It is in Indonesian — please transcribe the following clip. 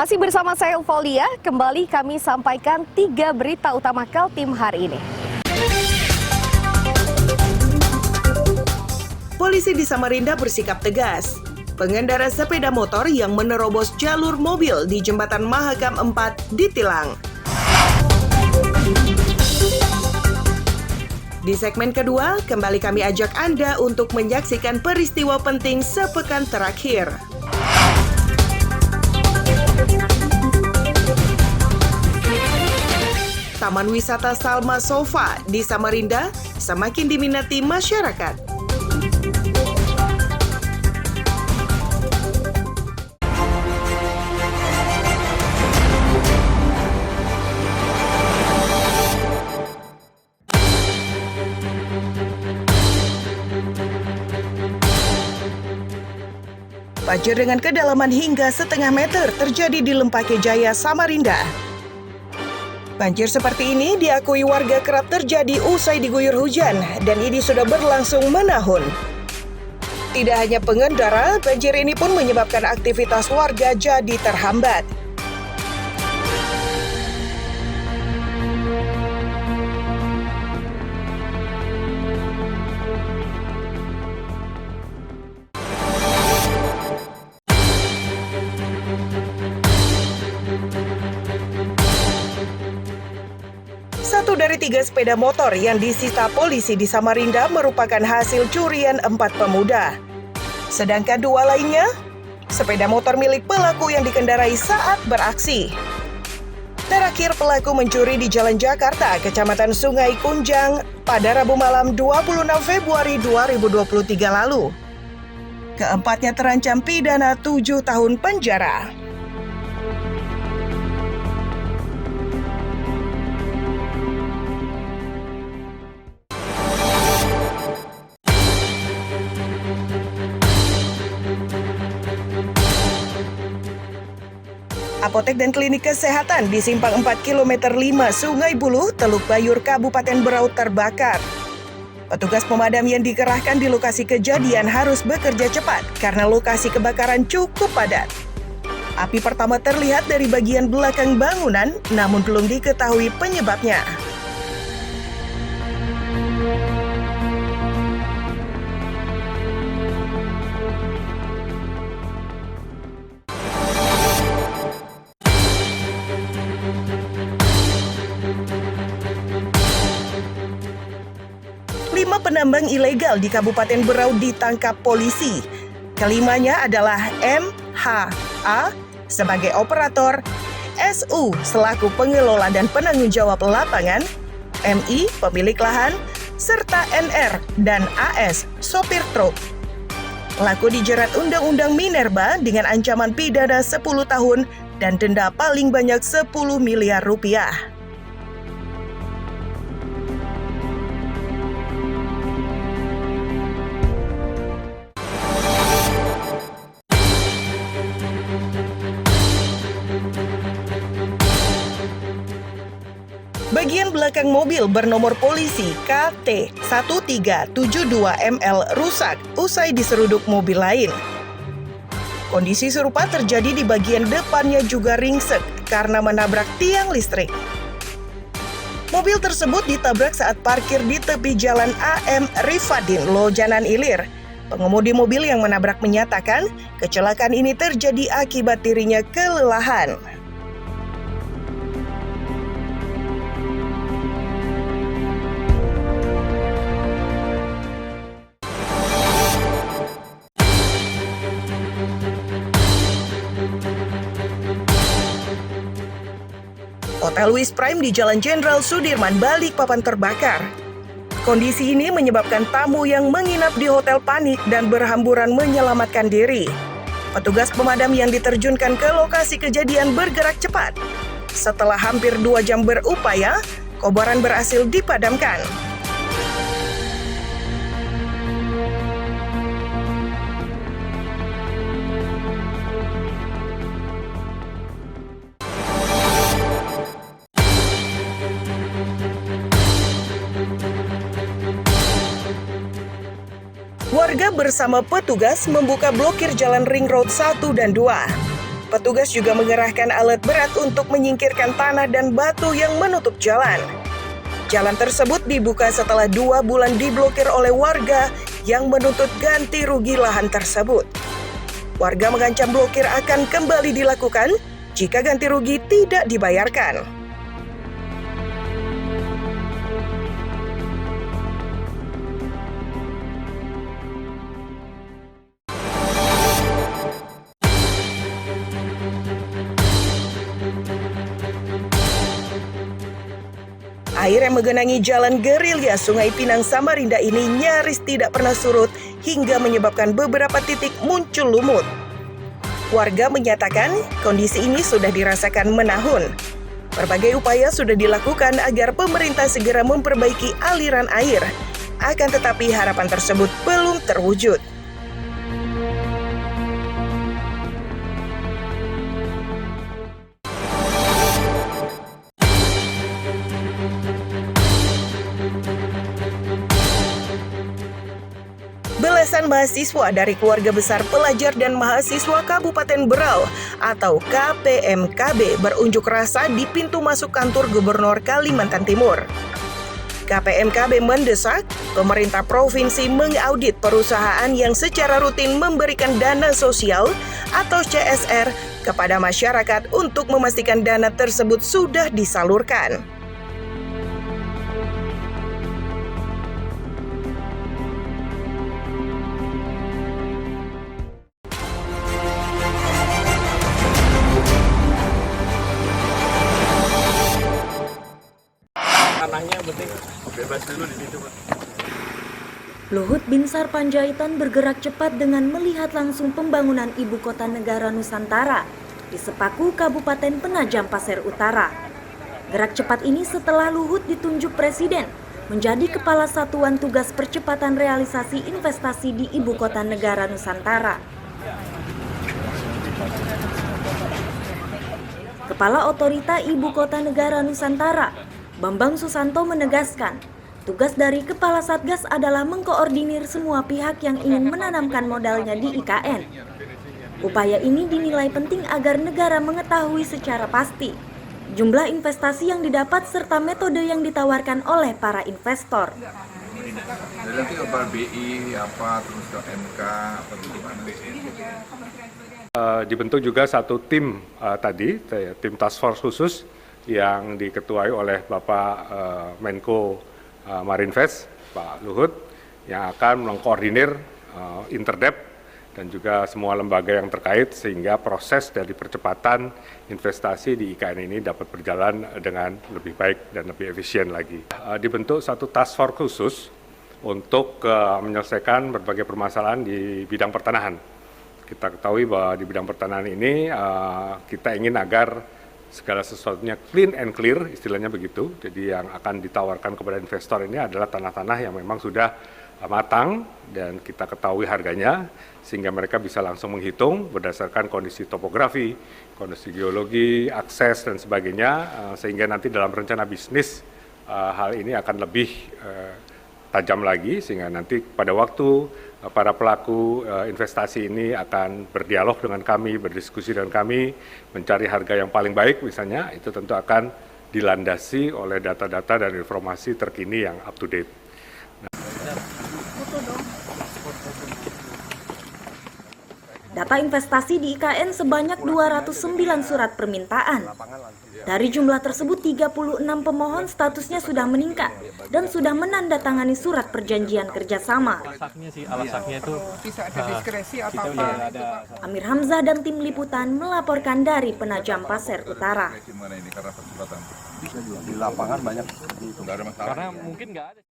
Masih bersama saya Eufolia, kembali kami sampaikan 3 berita utama Kaltim hari ini. Polisi di Samarinda bersikap tegas. Pengendara sepeda motor yang menerobos jalur mobil di Jembatan Mahakam 4 ditilang. Di segmen kedua, kembali kami ajak Anda untuk menyaksikan peristiwa penting sepekan terakhir. Taman Wisata Salma Sofa di Samarinda semakin diminati masyarakat. Banjir dengan kedalaman hingga setengah meter terjadi di Lempake Jaya, Samarinda. Banjir seperti ini diakui warga kerap terjadi usai diguyur hujan dan ini sudah berlangsung menahun. Tidak hanya pengendara, banjir ini pun menyebabkan aktivitas warga jadi terhambat. Satu dari 3 sepeda motor yang disita polisi di Samarinda merupakan hasil curian 4 pemuda. Sedangkan 2 lainnya, sepeda motor milik pelaku yang dikendarai saat beraksi. Terakhir pelaku mencuri di Jalan Jakarta, Kecamatan Sungai Kunjang pada Rabu malam 26 Februari 2023 lalu. Keempatnya terancam pidana 7 tahun penjara. Apotek dan klinik kesehatan di Simpang 4 km 5 Sungai Buluh, Teluk Bayur, Kabupaten Berau terbakar. Petugas pemadam yang dikerahkan di lokasi kejadian harus bekerja cepat karena lokasi kebakaran cukup padat. Api pertama terlihat dari bagian belakang bangunan, namun belum diketahui penyebabnya. Penambang ilegal di Kabupaten Berau ditangkap polisi. Kelimanya adalah MHA sebagai operator, SU selaku pengelola dan penanggung jawab lapangan, MI pemilik lahan, serta NR dan AS sopir truk. Pelaku dijerat Undang-Undang Minerba dengan ancaman pidana 10 tahun dan denda paling banyak 10 miliar rupiah. Bagian belakang mobil bernomor polisi KT1372ML rusak usai diseruduk mobil lain. Kondisi serupa terjadi di bagian depannya juga ringsek karena menabrak tiang listrik. Mobil tersebut ditabrak saat parkir di tepi jalan AM Rifadin, Lojanan Ilir. Pengemudi mobil yang menabrak menyatakan kecelakaan ini terjadi akibat dirinya kelelahan. Hotel Wis Prime di Jalan Jenderal Sudirman, Balikpapan terbakar. Kondisi ini menyebabkan tamu yang menginap di hotel panik dan berhamburan menyelamatkan diri. Petugas pemadam yang diterjunkan ke lokasi kejadian bergerak cepat. Setelah hampir 2 jam berupaya, kobaran berhasil dipadamkan. Warga bersama petugas membuka blokir jalan Ring Road 1 dan 2. Petugas juga mengerahkan alat berat untuk menyingkirkan tanah dan batu yang menutup jalan. Jalan tersebut dibuka setelah 2 bulan diblokir oleh warga yang menuntut ganti rugi lahan tersebut. Warga mengancam blokir akan kembali dilakukan jika ganti rugi tidak dibayarkan. Air yang menggenangi jalan gerilya Sungai Pinang Samarinda ini nyaris tidak pernah surut hingga menyebabkan beberapa titik muncul lumut. Warga menyatakan kondisi ini sudah dirasakan menahun. Berbagai upaya sudah dilakukan agar pemerintah segera memperbaiki aliran air. Akan tetapi harapan tersebut belum terwujud. Belasan mahasiswa dari keluarga besar pelajar dan mahasiswa Kabupaten Berau atau KPMKB berunjuk rasa di pintu masuk kantor Gubernur Kalimantan Timur. KPMKB mendesak pemerintah provinsi mengaudit perusahaan yang secara rutin memberikan dana sosial atau CSR kepada masyarakat untuk memastikan dana tersebut sudah disalurkan. Luhut Binsar Panjaitan bergerak cepat dengan melihat langsung pembangunan ibu kota negara Nusantara di Sepaku, Kabupaten Penajam Pasir Utara. Gerak cepat ini setelah Luhut ditunjuk Presiden menjadi Kepala Satuan Tugas Percepatan Realisasi Investasi di Ibu Kota Negara Nusantara. Kepala Otorita Ibu Kota Negara Nusantara, Bambang Susanto menegaskan, tugas dari Kepala Satgas adalah mengkoordinir semua pihak yang ingin menanamkan modalnya di IKN. Upaya ini dinilai penting agar negara mengetahui secara pasti jumlah investasi yang didapat serta metode yang ditawarkan oleh para investor. Nanti apa BI, apa terus ke MK, apa gimana? Dibentuk juga satu tim tim task force khusus yang diketuai oleh Bapak Menko Marinvest, Pak Luhut, yang akan mengkoordinir Interdep dan juga semua lembaga yang terkait sehingga proses dari percepatan investasi di IKN ini dapat berjalan dengan lebih baik dan lebih efisien lagi. Dibentuk satu task force khusus untuk menyelesaikan berbagai permasalahan di bidang pertanahan. Kita ketahui bahwa di bidang pertanahan ini kita ingin agar segala sesuatunya clean and clear, istilahnya begitu. Jadi yang akan ditawarkan kepada investor ini adalah tanah-tanah yang memang sudah matang dan kita ketahui harganya, sehingga mereka bisa langsung menghitung berdasarkan kondisi topografi, kondisi geologi, akses dan sebagainya, sehingga nanti dalam rencana bisnis hal ini akan lebih tajam lagi, sehingga nanti pada waktu para pelaku investasi ini akan berdialog dengan kami, berdiskusi dengan kami, mencari harga yang paling baik misalnya, itu tentu akan dilandasi oleh data-data dan informasi terkini yang up to date. Data investasi di IKN sebanyak 209 surat permintaan. Dari jumlah tersebut 36 pemohon statusnya sudah meningkat dan sudah menandatangani surat perjanjian kerjasama. Alasannya itu bisa ada diskresi atau apa? Amir Hamzah dan tim liputan melaporkan dari Penajam Pasir Utara. Gimana ini karena percepatan? di lapangan banyak Nggak ada masalah. karena mungkin nggak ada.